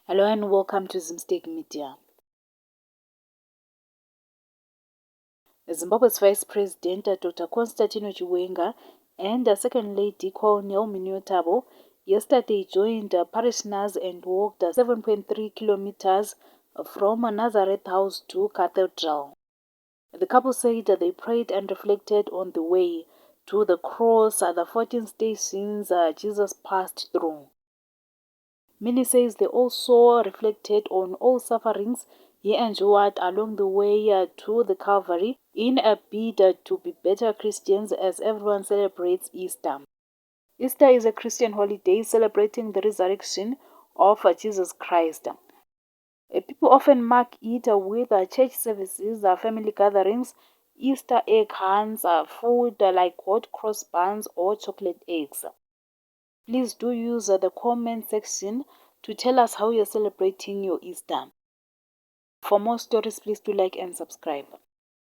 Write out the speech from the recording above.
Hello and welcome to Zimstake Media. Zimbabwe's Vice President Dr. Constantino Chiwenga and Second Lady Colonel Minutabo yesterday joined parishioners and walked 7.3 kilometers from Nazareth House to Cathedral. The couple said they prayed and reflected on the way to the cross, the 14 stations Jesus passed through. Minnie says they also reflected on all sufferings he endured along the way to the Calvary in a bid to be better Christians as everyone celebrates Easter. Easter is a Christian holiday celebrating the resurrection of Jesus Christ. People often mark it with church services, family gatherings, Easter egg hunts, food like hot cross buns or chocolate eggs. Please do use the comment section to tell us how you're celebrating your Easter. For more stories, please do like and subscribe.